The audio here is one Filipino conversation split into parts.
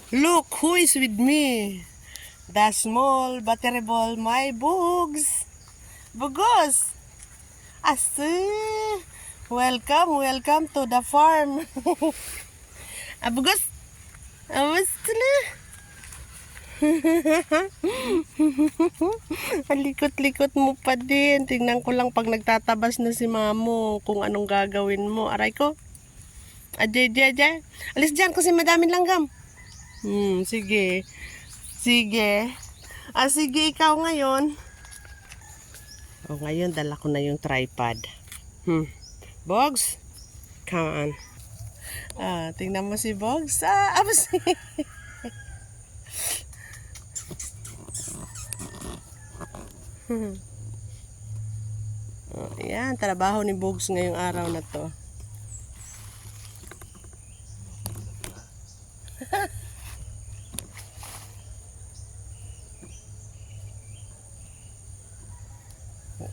Look who is with me. The small but terrible my bugs. Bugos. Asa. Welcome to the farm. Bugos. Awas na. Alikot-likot mo pa din. Tingnan ko lang pag nagtatabas na si mamo kung anong gagawin mo. Aray ko. Ajay. Alis dyan kasi madaming langgam. Sige. Sige. Sige ikaw ngayon. Ngayon dala ko na yung tripod. Bogs. Come on. Tingnan mo si Bogs. Abas. Yan, trabaho ni Bogs ngayong araw na to.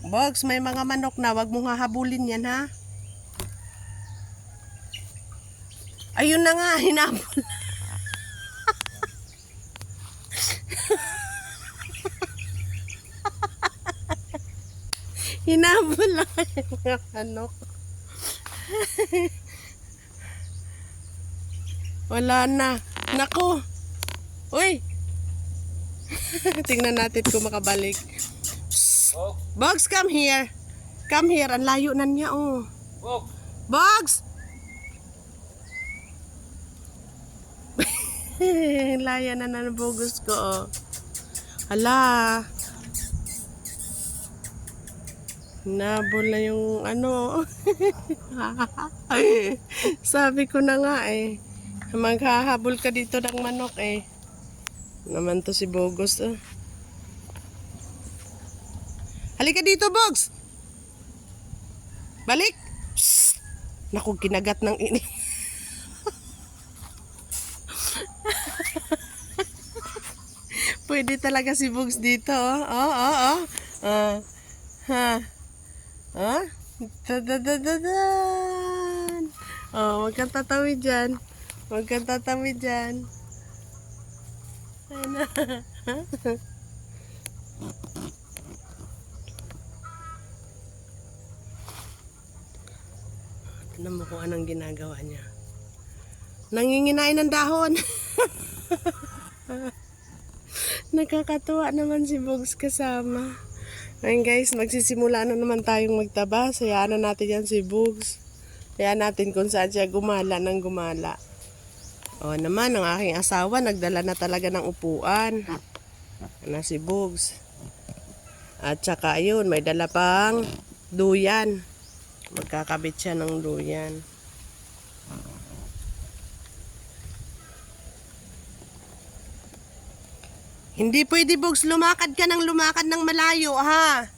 Bogs, may mga manok na. Wag mong hahabulin yan, ha? Ayun na nga, hinabol. Hinabol lang yung mga manok. Wala na. Naku. Uy. Tingnan natin kung makabalik. Bugs, come here. Come here. Ang layo na niya, oh. Bugs! Laya na ng Bugs ko, oh. Hala. Nabol na yung ano. Sabi ko na nga eh. Maghahabol ka dito ng manok eh. Naman to si Bogos, oh. Halika dito, Bogs. Balik. Psst. Naku, kinagat ng ini. Pwede talaga si Bogs dito, oh. Tadadadadan. Huwag kang tatawid dyan. Huwag kang tatawid dyan. Ayun na. Tignan mo kung anong ginagawa niya. Nanginginain ng dahon. Nakakatuwa naman si Bogs kasama. Ngayon guys, magsisimula na naman tayong magtabas. Hayaan na natin yan si Bogs. Hayaan natin kung saan siya gumala ng gumala. Naman, ang aking asawa, nagdala na talaga ng upuan. Na si Bogs. At saka yun, may dala pang duyan. Magkakabit siya ng duyan. Hindi pwede, Bogs, lumakad ka ng malayo, ha?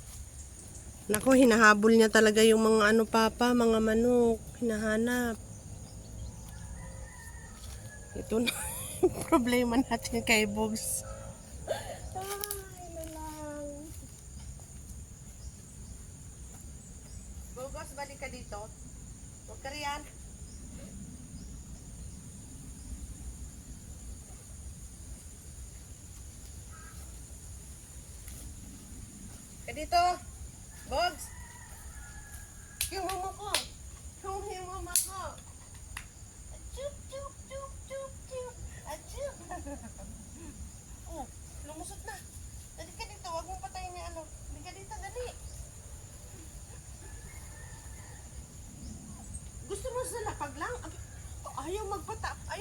Naku, hinahabol niya talaga yung mga mga manok. Hinahanap. Ito na yung problema natin kay Bogs. Ay, lang. Bogos, balik ka dito. Huwag ka riyan. Ka dito. Bogs. Yung mama ko. Yung mama ko. Achup. Achup. Lumusot na. Dali ka dito. Huwag mong patayin niya ano. Dali ka dito, dali. Gusto mo sa lapag lang? Ayaw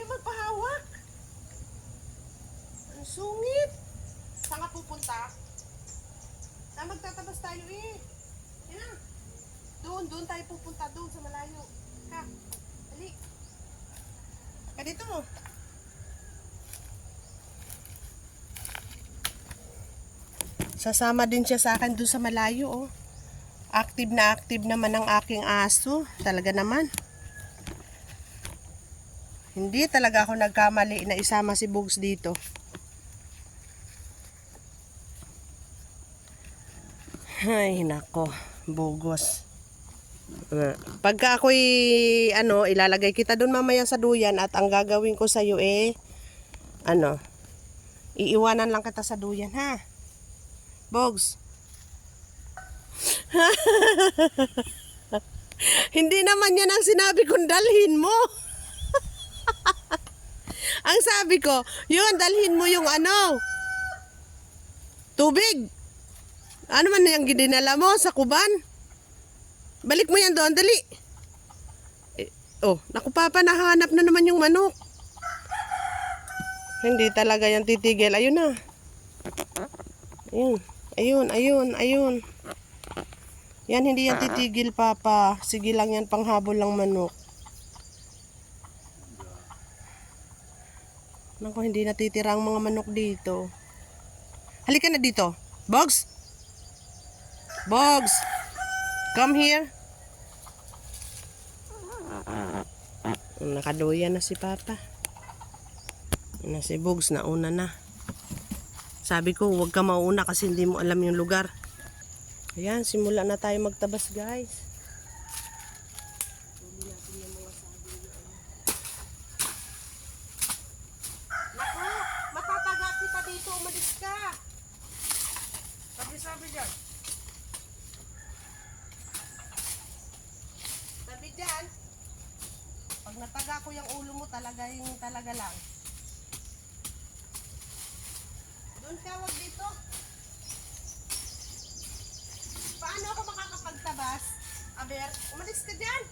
magpahawak. Ang sungit. Saan ka pupunta? Magtatabas tayo eh. Yan na. Doon tayo pupunta. Doon sa malayo. Ka. Dali. Ka dito mo. Sasama din siya sa akin doon sa malayo, oh. Active naman ang aking aso. Talaga naman. Hindi talaga ako nagkamali na isama si Bogs dito. Ay, nako. Bogos. Pagka ako'y ilalagay kita doon mamaya sa duyan at ang gagawin ko sa iyo Ano? Iiwanan lang kita sa duyan, ha? Bogs. Hindi naman yan ang sinabi kong dalhin mo. Ang sabi ko, yun, dalhin mo yung ano, tubig. Ano man yung ginala mo sa kuban? Balik mo yan doon, dali. Oh, naku papa, nahanap na naman yung manok. Hindi talaga yan titigil. Ayun na. Ayun. Ayun, ayun, ayun. Yan, hindi yan titigil, papa. Sige lang yan, panghabol lang manok. Naku, hindi natitira ang mga manok dito. Halika na dito. Bogs! Bogs! Come here. Nakaduyan na si papa. Na si Bogs, nauna na. Sabi ko, huwag ka mauna kasi hindi mo alam yung lugar. Ayan, simula na tayo magtabas, guys. Naku, matataga kita dito. Umalis ka. Sabi dyan. Sabi dyan. Pag nataga ko yung ulo mo, talaga lang. Doon ka, wag dito. Paano ako makakapagtabas? Aber, umalis ka dyan.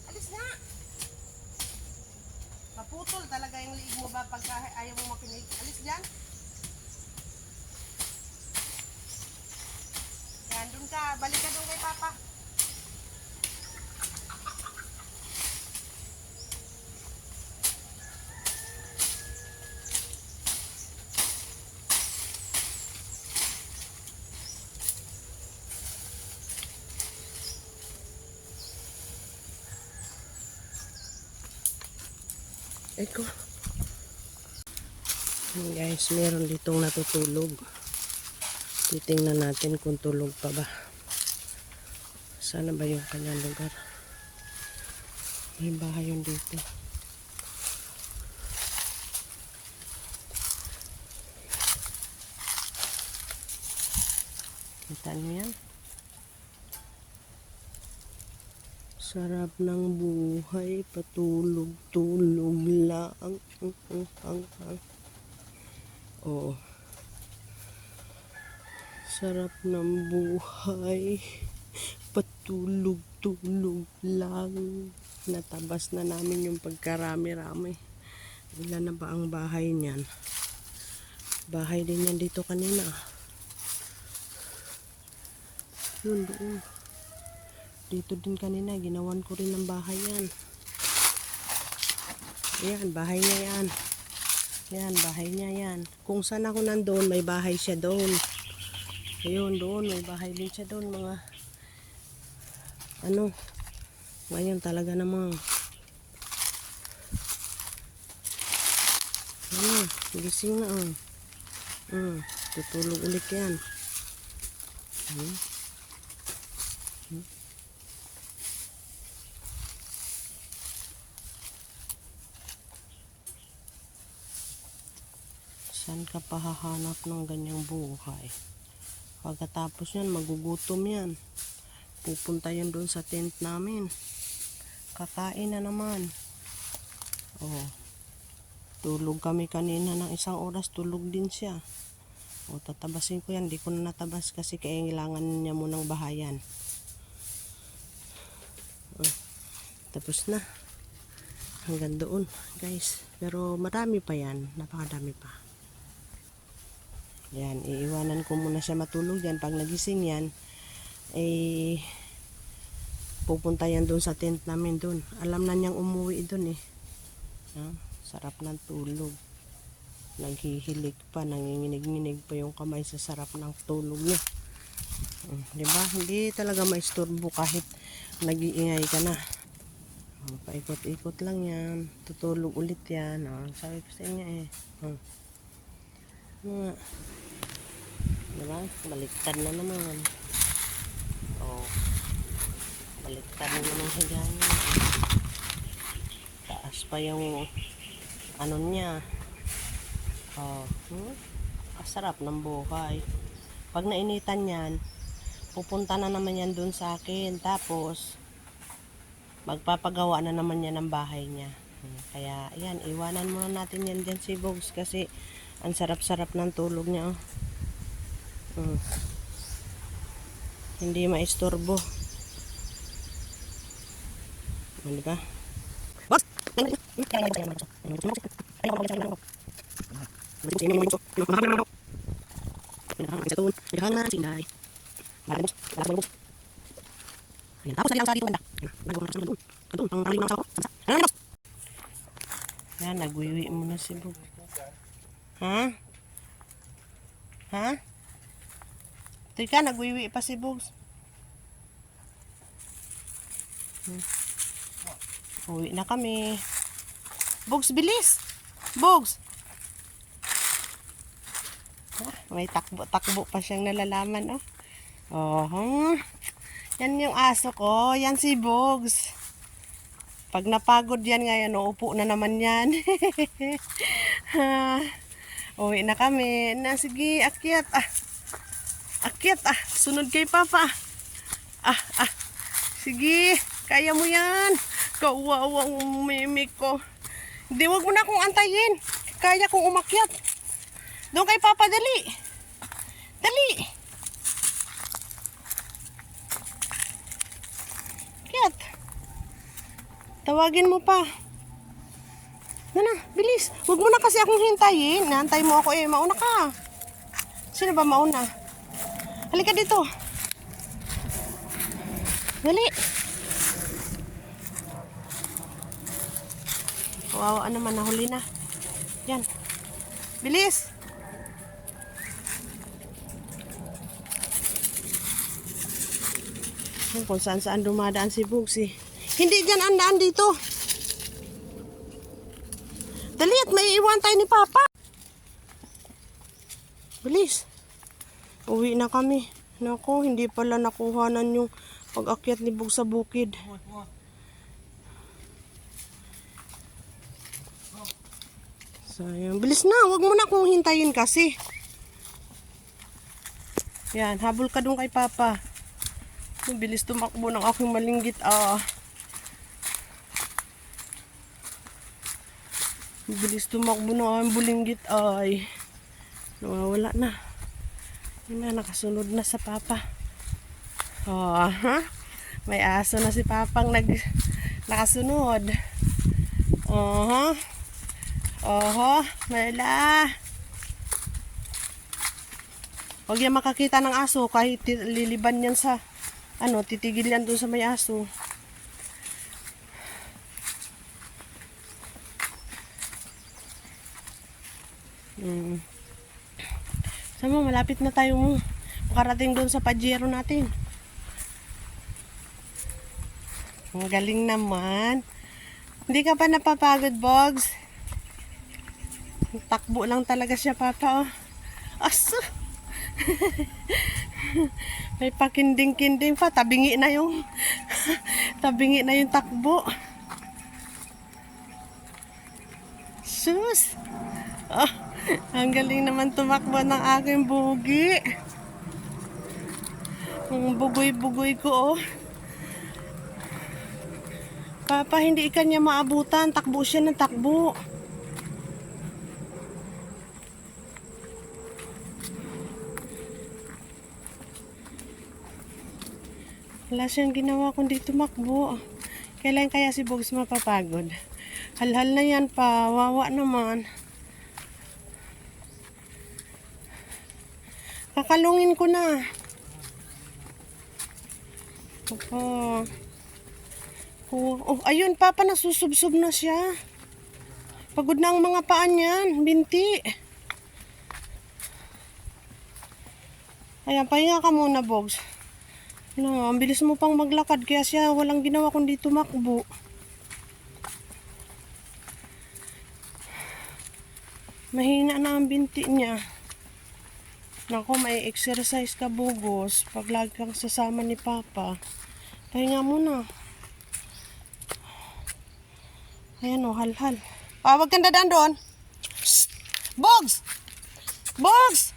Alis nga. Naputol talaga yung liig mo ba pagka ayaw mo makinig? Alis dyan. Yan, doon ka. Balik ka doon kay papa. Eko. Guys, meron ditong natutulog. Titingnan natin kung tulog pa ba. Sana ba yung kanyang lugar? May bahay yun dito. Kita niyo yan? Sarap ng buhay, patulog-tulog lang. Oh. Sarap ng buhay, patulog-tulog lang. Natabas na namin yung pagkarami-rami. Ilan na ba ang bahay niyan? Bahay din yan dito kanina. Yun doon. Dito din kanina, ginawan ko rin ng bahay yan. Ayan, bahay niya yan. Yan, bahay niya yan. Kung saan ako nandoon, may bahay siya doon. Ayun, doon, may bahay din siya doon, mga ano, ngayon talaga namang gising na, tutulog ulit yan. Saan ka pa hahanap ng ganyang buhay? Pagkatapos yan, magugutom yan. Pupunta yan doon sa tent namin. Kakain na naman. Oh. Tulog kami kanina ng 1 oras, tulog din siya. O, tatabasin ko yan. Di ko na natabas kasi kailangan niya munang bahayan. Tapos na. Hanggang doon, guys. Pero marami pa yan. Napakadami pa. Yan, iiwanan ko muna siya matulog yan. Pag nagising yan, pupunta yan doon sa tent namin doon. Alam na niyang umuwi doon eh. Sarap ng tulog. Naghihilig pa, nanginginig-nginig pa yung kamay sa sarap ng tulog niya. Diba? Hindi talaga maisturbo kahit nag-iingay ka na. Paikot-ikot lang yan. Tutulog ulit yan. Sabi ko sa inyo eh. Diba? Baliktad na naman. Baliktad na naman higa niya. Taas pa yung ano niya. Oh, kasarap ng buhay. Pag nainitan yan, pupunta na naman yan dun sa akin. Tapos, magpapagawa na naman yan ng bahay niya. Kaya, ayan, iwanan muna natin yan dyan si Bogs kasi ang sarap-sarap ng tulog niya. Oh. Hindi maistorbo. Diba? Bogs! Yan, nagwiwi mo na si Bogs. Ha? Ha? Teka, nagwiwi pa si Bogs. Uwi na kami. Bogs, bilis! Bogs! May takbo pa siyang nalalaman, oh. Oh, yan yung aso ko. Yan si Bogs. Pag napagod yan ngayon, uupo na naman yan. Uwi na kami. Na, sige, akyat. Akyat, sunod kay Papa. Sige, kaya mo yan. Kawawang mimik ko. Hindi, wag mo na akong antayin. Kaya kong umakyat. Doon kay Papa, dali. Dali. Akyat. Tawagin mo pa. Na, bilis. Huwag mo na kasi akong hintayin. Nantay mo ako eh. Mauna ka. Sino ba mauna? Halika dito. Dali. Kawawa naman. Nahuli na. Yan. Bilis. Kung saan dumadaan si Bogs eh. Hindi dyan ang daan dito. Dali at may iwan tayo ni Papa. Bilis. Uwi na kami. Naku, hindi pala nakuhanan yung pag-akyat ni Bogs sa bukid. Sayang. Bilis na. Huwag mo na akong hintayin kasi. Yan. Habol ka dun kay Papa. Bilis tumakbo ng aking malinggit. Bilis tumakbo ng aking bulinggit. Ay. Nawawala na. Yun na. Nakasunod na sa Papa. May aso na si Papang nakasunod. Mala. Huwag yan makakita ng aso kahit liliban yan sa titigil yan doon sa may aso. Sama, malapit na tayo makarating doon sa pajero natin. Ang galing naman. Hindi ka pa napapagod, Bogs? Takbo lang talaga siya, Papa, oh. Aso! May pakinding-kinding pa. Tabingi na yung takbo. Sus! Ang galing naman tumakbo ng aking bugi. Ang bugoy-bugoy ko, oh. Papa, hindi ka niya maabutan. Takbo siya ng takbo. Wala siyang ginawa kundi tumakbo. Kailan kaya si Bogs mapapagod? Halhal na yan pa. Wawa naman. Kakalungin ko na. Ayun, Papa, nasusubsob na siya. Pagod na ang mga paa niyan. Binti. Ayan, pahinga ka muna, Bogs. Ang bilis mo pang maglakad kaya siya walang ginawa kundi tumakbo. Mahina na ang binti niya. Naku, may exercise ka, Bugos. Pag lagi kang sasama ni Papa. Pahinga muna. Ayan o, halhal. Oh, wag kang dadaan doon. Shh! Bugs! Bugs!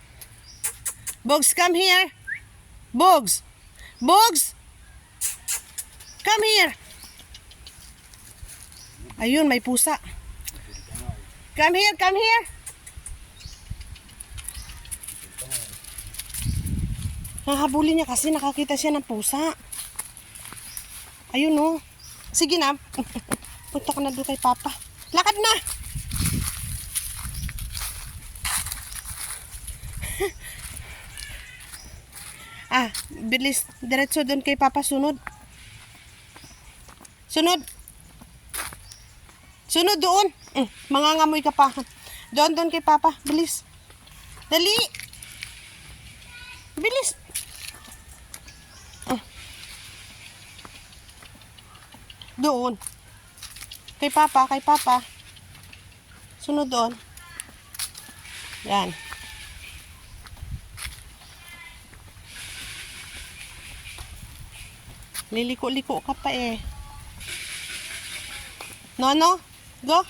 Bugs, come here. Bugs! Bugs! Come here. Ayun, may pusa. Come here, come here. Nahabulin niya kasi nakakita siya ng pusa. Ayun oh. Sige na. Punta ka na doon kay Papa. Lakad na. Bilis. Diretso doon kay Papa. Sunod. Sunod. Sunod doon. Mangangamoy ka pa. Doon kay Papa. Bilis. Dali. Bilis. Doon. Kay Papa, kay Papa. Sunod doon. Yan. Liliko-liko ka pa eh. Nono, go.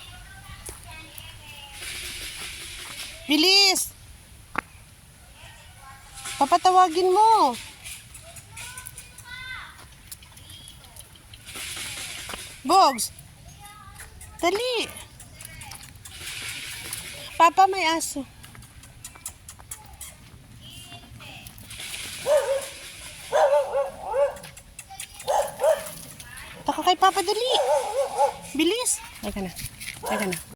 Bilis. Papatawagin mo. Bugs. Dali. Papa, may aso. Taka kay Papa, dali. Bilis. Ay ka na. Ay ka na.